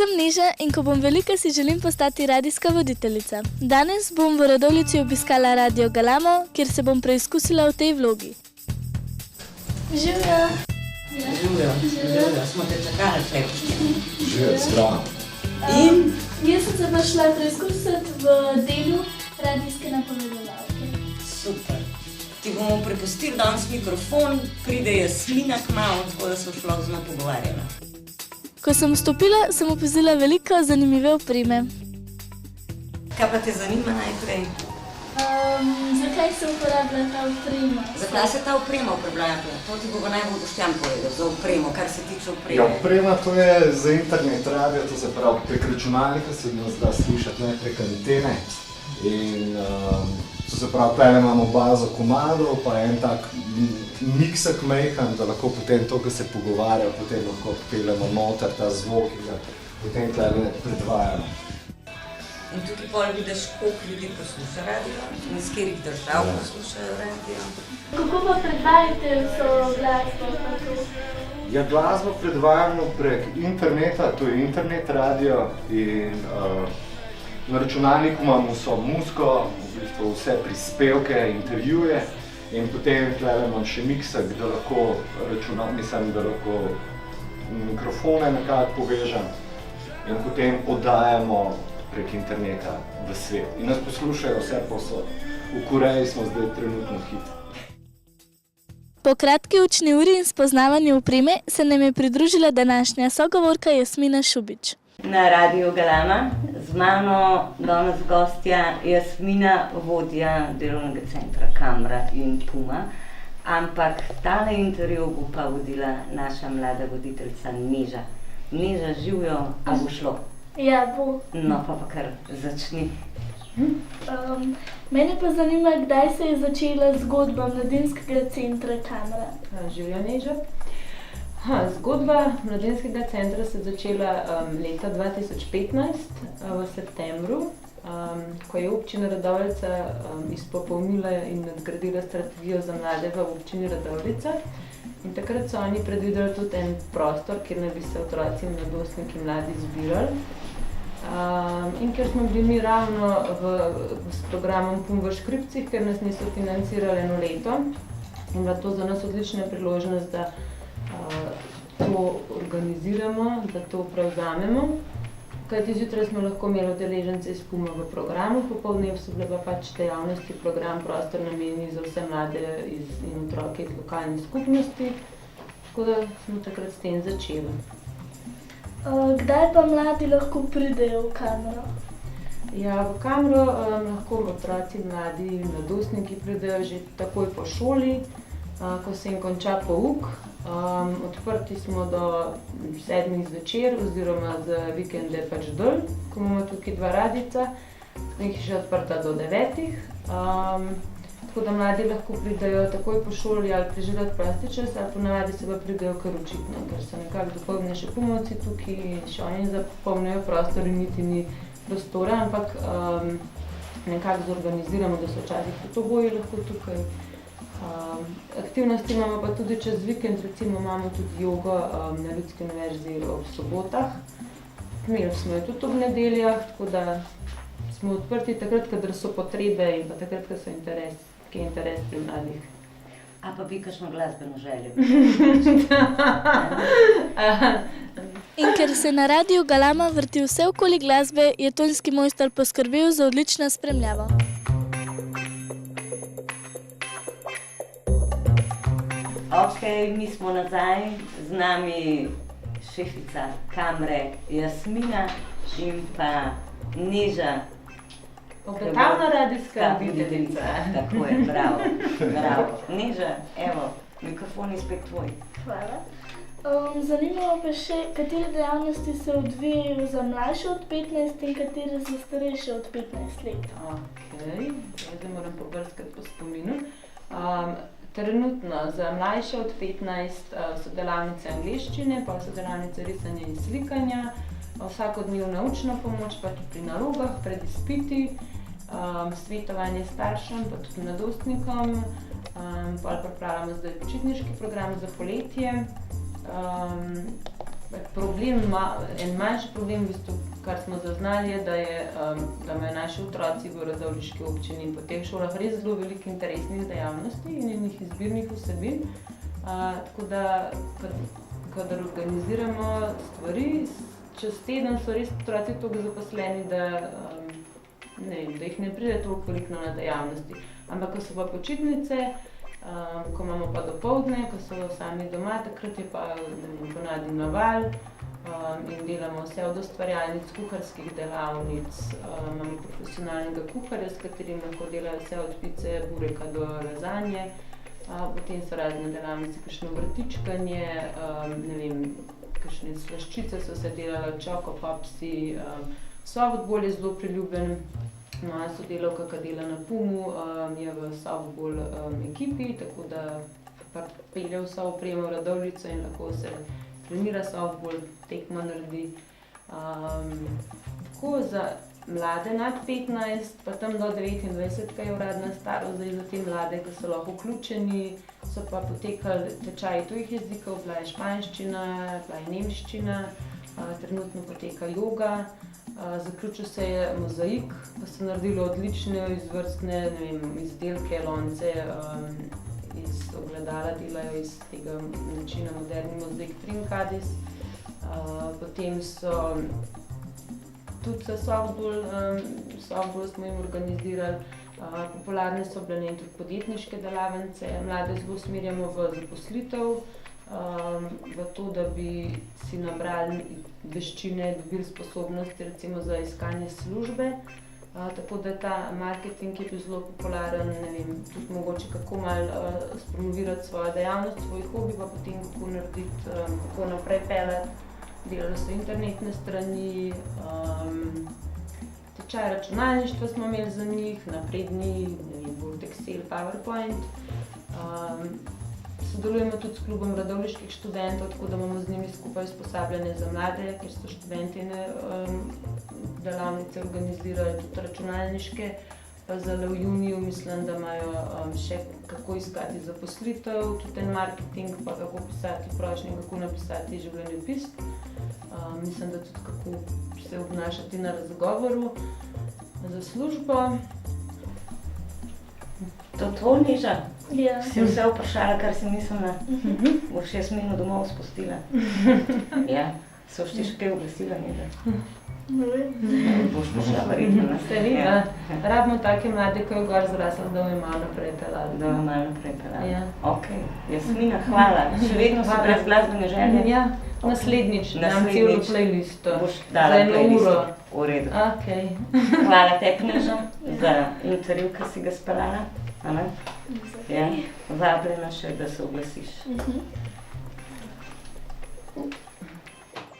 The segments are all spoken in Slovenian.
Sem Neža in ko bom velika, si želim postati radijska voditeljica. Danes bom v Radovljici obiskala Radio Galamo, kjer se bom preizkusila v tej vlogi. Živjo! Živjo, smo te čakali plepčke. Živjo, zdravo. Jaz sem se pa šla preizkusiti v delu radijske napovedovalke. Super. Ti bomo prepustili danes mikrofon, pride Jasmina kmalu, tako da se šla z njo pogovarjala. Ko sem vstopila, sem opazila veliko zanimive opreme. Kaj pa te zanima najprej? Zakaj se uporablja ta oprema? Zakaj se ta oprema uporablja? To ti bo najbolj Boštjan povedal, za opremo, kar se tiče opreme. Ja, oprema to je za internet radio, to se pravi prek računalnika se nas da slišati, ne prek antene. In to se pravi, tukaj imamo bazo komadov, pa en tak miksek majhen, da lahko potem to, ko se pogovarja, potem lahko peljemo noter ta zvok in ga potem tukaj predvajamo. In tukaj pol vidiš, koliko ljudi posluša radio in iz katerih držav poslušajo radio. Kako pa predvajate vso glasbo? Ja, glasbo predvajamo prek interneta, to je internet radio in na računalniku imamo vso muziko, v bistvu vse prispevke, intervjuje in potem tukaj imam še miksek, da lahko da lahko mikrofone nekako povežem in potem oddajamo prek interneta v svet. In nas poslušajo vse povsod. V Koreji smo zdaj trenutno hit. Po kratki učni uri in spoznavanju opreme se nam je pridružila današnja sogovorka Jasmina Šubič. Na Radio Galama z mano danes gostja Jasmina, vodja delovnega centra Kamra in Puma, ampak tale intervju bo pa vodila naša mlada voditeljica Neža. Neža, živjo, a bo šlo? Ja, bo. No, pa kar začni. Mene pa zanima, kdaj se je začela zgodba Mladinskega centra Kamra. Živjo, Neža. Zgodba Mladinskega centra se je začela leta 2015 v septembru, ko je občina Radovljica izpopolnila in nadgradila strategijo za mlade v občini Radovljica. In takrat so oni predvideli tudi en prostor, kjer naj bi se otroci in mladostniki mladi zbirali. In ker smo bili mi ravno s programom PUM v Škripcih, ker nas niso financirali eno leto, in bila to za nas odlična priložnost, da to organiziramo, da to prevzamemo. Kajti zjutraj smo lahko imeli udeležence iz PUM-a v programu, popoldne so bile pa pač dejavnosti, program, prostor namenjen za vse mlade in otroke iz lokalnih skupnosti, tako da smo takrat s tem začeli. Kdaj pa mladi lahko pridejo v Kamro? Ja, v Kamro lahko otroci, mladi in mladostniki pridejo že takoj po šoli, ko se jim konča pouk. Odprti smo do 7 zvečer oziroma za vikende pač dol, ko imamo tukaj 2 radijca, jih je še odprta do 9. Tako da mladi lahko pridejo takoj po šoli ali preživljati prosti čas, ali ponavadi se pa pridejo kar očitno, ker so nekako dopoldne še pumovci tukaj in še oni zapolnijo prostor in niti ni prostora, ampak nekako zorganiziramo, da so včasih fotoboji lahko tukaj. Aktivnosti imamo pa tudi čez vikend, recimo imamo tudi jogo na Ljudski univerzi ob sobotah. Imeli smo jo tudi ob nedeljah, tako da smo odprti takrat, kadar so potrebe in pa takrat, kad so ki je interes pri mladih. A pa bi kakšno glasbeno željo? In ker se na Radio Galama vrti vse okoli glasbe, je tonski mojster poskrbel za odlično spremljavo. Ok, mi smo nazaj, z nami šefica Kamre Jasmina in pa Neža. Obetavna radijska voditeljica. Tako je, bravo. Neža, evo, mikrofon je spet tvoj. Hvala. Zanima me pa še, katere dejavnosti se odvijajo za mlajše od 15 in katere za starejše od 15 let. Ok, zdaj moram pobrskati po spominu. Trenutno za mlajše od 15 so delavnice angleščine, pa so delavnice risanja in slikanja, vsakodnevna učna pomoč, pa tudi pri nalogah, pred izpiti, svetovanje staršem, pa tudi mladostnikom, pol pripravljamo zdaj počitniški program za poletje. En manjši problem, v bistvu, kar smo zaznali, je, da imajo naši otroci v radovljiški občini in po teh šolah res zelo veliko interesnih dejavnosti in enih izbirnih vsebin. Tako da, kadar organiziramo stvari, čez teden so res otroci toliko zaposleni, da jih ne pride toliko veliko na dejavnosti. Ampak, ko so pa počitnice, ko imamo pa dopoldne, ko so sami doma, takrat je pa ponavadi naval in delamo vse od ustvarjalnic, kuharskih delavnic, imamo profesionalnega kuharja, s katerim lahko delajo vse od pice, bureka do lazanje. Potem so razne delavnice, kakšno vrtičkanje, kakšne slaščice so se delale, čokopopsi, softball je zelo priljubljen. Moja sodelavka, ki dela na PUM-u, je v softball ekipi, tako da pa pelje vso opremo v Radovljico in lahko se trenira softball, tekmo naredi. Tako za mlade nad 15, pa tam do 29, ki je uradna starost, zdaj za te mlade, ki so lahko vključeni, so pa potekali tečaji tujih jezikov, bila je španščina, bila je nemščina, trenutno poteka joga. Zaključil se je mozaik, pa so naredili odlične izvrstne izdelke, lonce, iz ogledala delajo iz tega načina moderni mozaik Trincadis. Potem so tudi za softball smo jim organizirali. Popularne so bile tudi podjetniške delavnice, mlade zelo usmerjamo v zaposlitev, v to, da bi si nabrali veščine, dobili sposobnosti recimo za iskanje službe. Tako da ta marketing je bil zelo popularen, tudi mogoče kako malo spromovirati svojo dejavnost, svoj hobi, pa potem kako narediti, kako naprej peljati. Delali so internetne strani, tečaj računalništva smo imeli za njih, napredni, Word, Excel, PowerPoint. Sodelujemo tudi s klubom radovljiških študentov, tako da imamo z njimi skupaj usposabljanje za mlade, ker so študenti delavnice organizirali, tudi računalniške. Pa zdaj v juniju mislim, da imajo še kako iskati zaposlitev, tudi en marketing, pa kako pisati prošnje, kako napisati življenjepis. Mislim, da tudi kako se obnašati na razgovoru za službo. To tvoj, Neža? Ja. Si vse vprašala, kar si mislila? Boš 6 minut domov spustila? Ja. So ti še kaj oglasila, Neža? Ne vem. Boš prišla verjetno na Se vidi, da rabimo take mlade, ko je gor zrasla, da me malo naprej pelali. Da me malo naprej pelali. Ja. Ok, Jasmina, hvala. Še vedno si brez glasbene želje? Ja, naslednjič dam celo playlisto. Boš dala playlisto. V redu. Okay. Hvala tebi, Neža, za intervju, ki si ga speljala. Ja, vabljena še, da se oglasiš.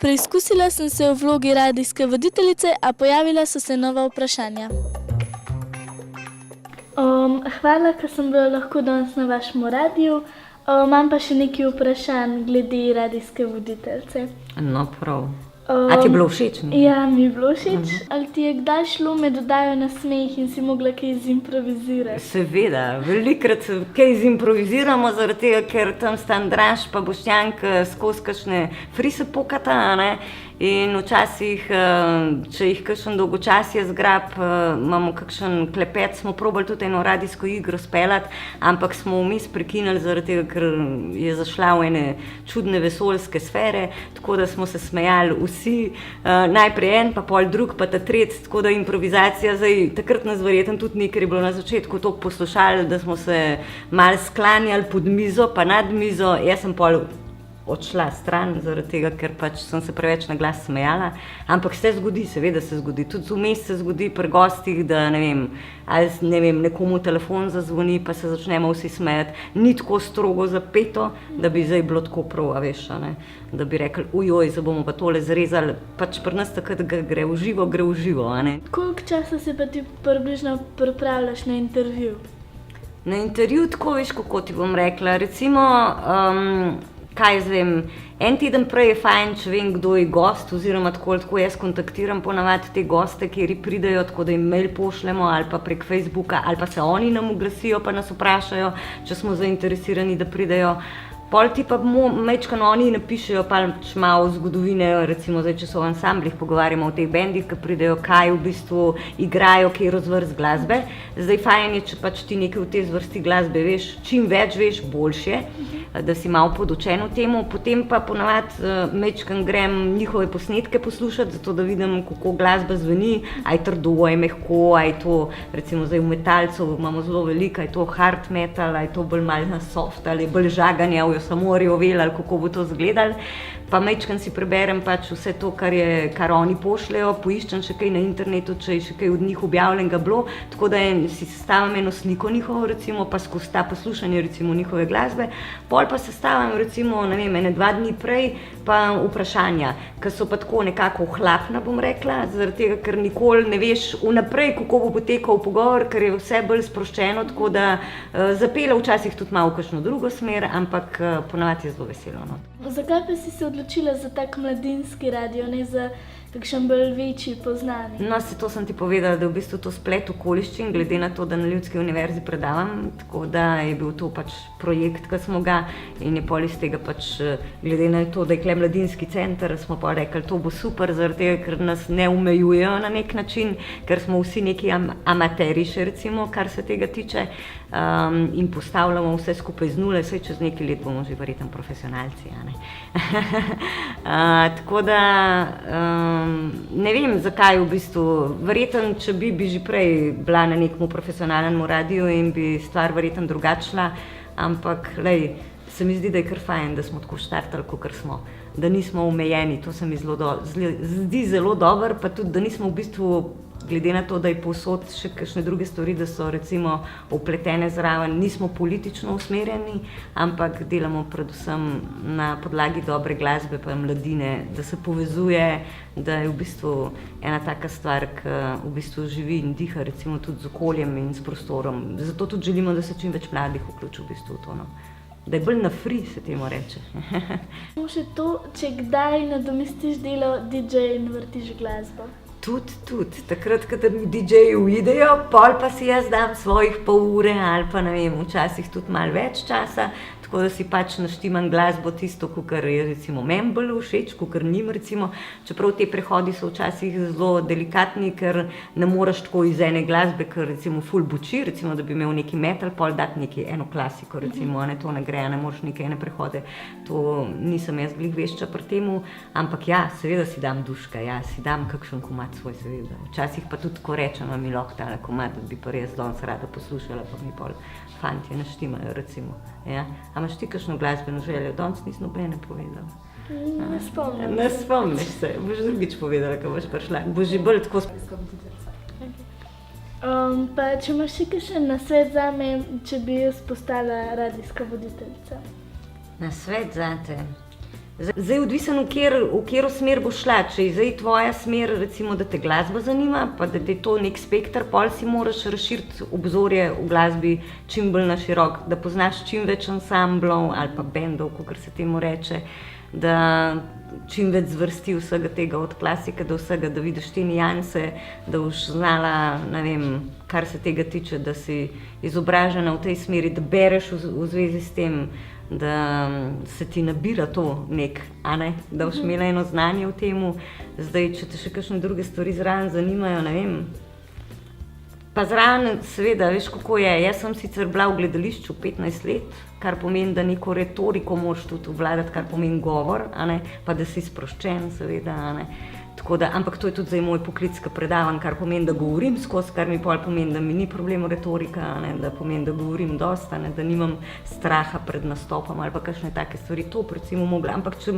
Preizkusila sem se v vlogi radijske voditeljice, a pojavila so se nova vprašanja. Hvala, ker sem bila lahko danes na vašem radiju. Imam pa še nekaj vprašanj glede radijske voditeljice. No, prav. A ti je bilo všeč? Ja, mi je bilo všeč. Ali ti je kdaj šlo med oddajo na smeh in si mogla kaj zimprovizirati? Seveda, velikokrat kaj zimproviziramo, zaradi tega, ker tam sta Andraž pa Boštjan skozi kakšne frise pokata, ne? In včasih, če jih kakšen dolgočasje zgrab, imamo kakšen klepet, smo probali tudi eno radijsko igro speljati, ampak smo vmes prekinili zaradi tega, ker je zašla v ene čudne vesoljske sfere, tako da smo se smejali vsi, najprej en, pa pol drug, pa ta tretji, tako da improvizacija, zdaj takrat nas verjetno tudi ni, ker je bilo na začetku toliko poslušali, da smo se malo sklanjali pod mizo, pa nad mizo, jaz sem pol odšla stran, zaradi tega, ker pač sem se preveč na glas smejala, ampak se zgodi, seveda se zgodi, tudi vmes se zgodi pri gostih, da nekomu telefon zazvoni, pa se začnemo vsi smejati, ni tako strogo zapeto, da bi zdaj bilo tako prav, a veš, ne? Da bi rekli, ujoj, zdaj bomo pa tole zrezali, pač pri nas takrat gre v živo, a ne. Koliko časa se pa ti približno pripravljaš na intervju? Na intervju tako, veš, kako ti bom rekla, recimo, kaj zdaj, en teden prej je fajn, če vem, kdo je gost, oziroma tako jaz kontaktiram ponavadi te goste, kjer pridejo, tako da jim mail pošljemo ali pa prek Facebooka, ali pa se oni nam oglasijo pa nas vprašajo, če smo zainteresirani, da pridejo. Pol ti pa majčkano oni napišejo pač malo zgodovine, recimo zdaj, če se o ansamblih pogovarjamo o teh bendih, ki pridejo, kaj v bistvu igrajo, kaj razvrst glasbe. Zdaj fajn je, če pač ti nekaj v tej zvrsti glasbe veš, čim več veš, boljše, da si malo podučen v temu. Potem pa ponavadi majčkan grem njihove posnetke poslušati, zato da vidim, kako glasba zveni, a je trdo, a je mehko, a je to, recimo zdaj v metalcu imamo zelo veliko, a je to hard metal, a je to bolj malo na soft, ali je bolj žaganja, samo rjovel, ali kako bo to izgledalo. Pa majčkeno si preberem pač vse to, kar oni pošljejo, poiščem še kaj na internetu, če je še kaj od njih objavljenega bilo, tako da si sestavim eno sliko njihovo, recimo, pa skozi ta poslušanje recimo njihove glasbe, pol pa sestavim recimo, ne vem, 2 dni prej pa vprašanja, ki so pa tako nekako ohlapna, bom rekla, zaradi tega, ker nikoli ne veš vnaprej, kako bo potekal pogovor, ker je vse bolj sproščeno, tako da zapelje včasih tudi malo v kakšno drugo smer, ampak ponavadi je zelo veselo. No. Zakaj pa si se odločila za tak mladinski radio, ne za kakšen bolj večji, poznani? No, to sem ti povedala, da je v bistvu to splet okoliščin, glede na to, da na Ljudski univerzi predavam, tako da je bil to pač projekt, ki smo ga in je pol iz tega pač, glede na to, da je tukaj mladinski center, smo pa rekli, to bo super, zaradi tega, ker nas ne omejujejo na nek način, ker smo vsi neki amateri še recimo, kar se tega tiče, in postavljamo vse skupaj z nule, saj čez nekaj let bomo že verjetno profesionalci, a ne. Tako da ne vem, zakaj v bistvu, verjetno, če bi že prej bila na nekem profesionalnem radiju in bi stvar verjetno drugačila, ampak lej, se mi zdi, da je kar fajn, da smo tako štartali, kakor smo, da nismo omejeni, to se mi zdi zelo dobro, pa tudi, da nismo v bistvu, glede na to, da je povsod še kakšne druge stvari, da so recimo vpletene zraven, nismo politično usmerjeni, ampak delamo predvsem na podlagi dobre glasbe pa mladine, da se povezuje, da je v bistvu ena taka stvar, ki v bistvu živi in diha recimo tudi z okoljem in s prostorom. Zato tudi želimo, da se čim več mladih vključi v bistvu v to, no. Da je bolj na free, se temu reče. Še to, če kdaj nadomestiš delo DJ in vrtiš glasbo? Tudi. Takrat, kadar mi DJ-ji uidejo, pol pa si jaz dam svojih pol ure ali pa ne vem, včasih tudi malo več časa, tako da si pač naštimam glasbo tisto, kakor je recimo meni bolj všeč, kakor njim recimo, čeprav te prehodi so včasih zelo delikatni, ker ne moreš tako iz ene glasbe, ker recimo ful buči, recimo da bi imel neki metal, pol dati neki eno klasiko recimo, ne, to ne gre, ne moreš neke ene prehode, to nisem jaz glih vešča pri temu, ampak ja, seveda si dam duška, ja, si dam kakšen komad svoj, seveda. Včasih pa tudi, ko rečem, mi lahko tale komad, da bi pa res danes rada poslušala, pa mi pol fantje naštimajo, recimo. Ja. A imaš ti kakšno glasbeno željo? Danes nisem nobene povedala. Ne spomnim. Ne spomniš se, boš drugič povedala, ko boš prišla. Boš že bolj tako Pa če imaš še kakšen nasvet zame, če bi jaz postala radijska voditeljica? Nasvet zate? Zdaj odvisen, v katero smer boš šla, če je zdaj tvoja smer, recimo, da te glasba zanima, pa da te to nek spekter, pol si moraš razširiti obzorje v glasbi čim bolj na širok, da poznaš čim več ansamblov ali pa bendov, kakor se temu reče, da čim več zvrsti vsega tega, od klasike do vsega, da vidiš te nijanse, da boš znala, ne vem, kar se tega tiče, da si izobražena v tej smeri, da bereš v zvezi s tem, da se ti nabira to nek, a ne, da boš imela eno znanje v temu. Zdaj, če te še kakšne druge stvari zraven zanimajo, ne vem. Pa zraven, seveda, veš kako je, jaz sem sicer bila v gledališču 15 let, kar pomeni, da neko retoriko moraš tudi obvladati, kar pomeni govor, a ne, pa da si sproščen, seveda, a ne. Tako da, ampak to je tudi zdaj moj poklic, ki predavam, kar pomeni, da govorim skozi, kar mi pol pomeni, da mi ni problem retorika, ne, da pomeni, da govorim dosta, ne, da nimam straha pred nastopom ali pa kakšne take stvari, to recimo mogla, ampak če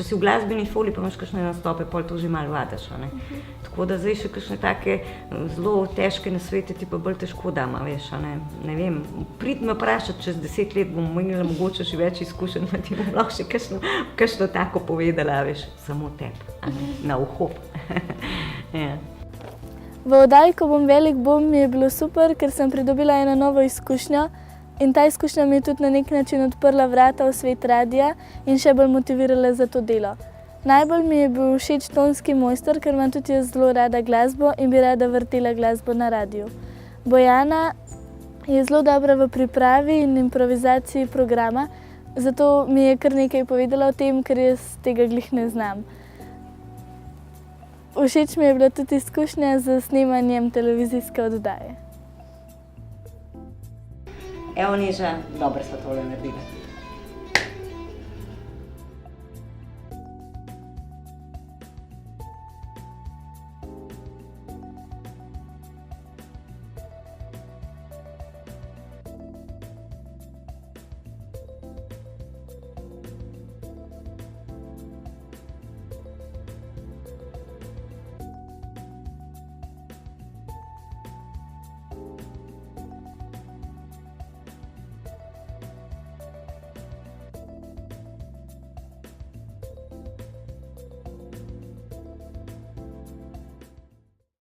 si v glasbeni šoli pa imaš kakšne nastope, pol to že malo vadaš, ne. Tako da zdaj še kakšne take zelo težke nasvete ti pa bolj težko dam, veš, ne vem, prid me vprašati, čez 10 let bom imela mogoče še več izkušenj, pa ti bom lahko še kakšno tako povedala, veš, samo tebi, na uho. Ja. V oddaji Ko bom velik bom mi je bilo super, ker sem pridobila eno novo izkušnjo in ta izkušnja mi je tudi na nek način odprla vrata v svet radia in še bolj motivirala za to delo. Najbolj mi je bil všeč tonski mojster, ker imam tudi jaz zelo rada glasbo in bi rada vrtela glasbo na radiju. Bojana je zelo dobra v pripravi in improvizaciji programa, Zato mi je kar nekaj povedala o tem, ker jaz tega glih ne znam. Všeč mi je bila tudi izkušnja z snemanjem televizijske oddaje. Evo, Neža, dobro smo tole naredili.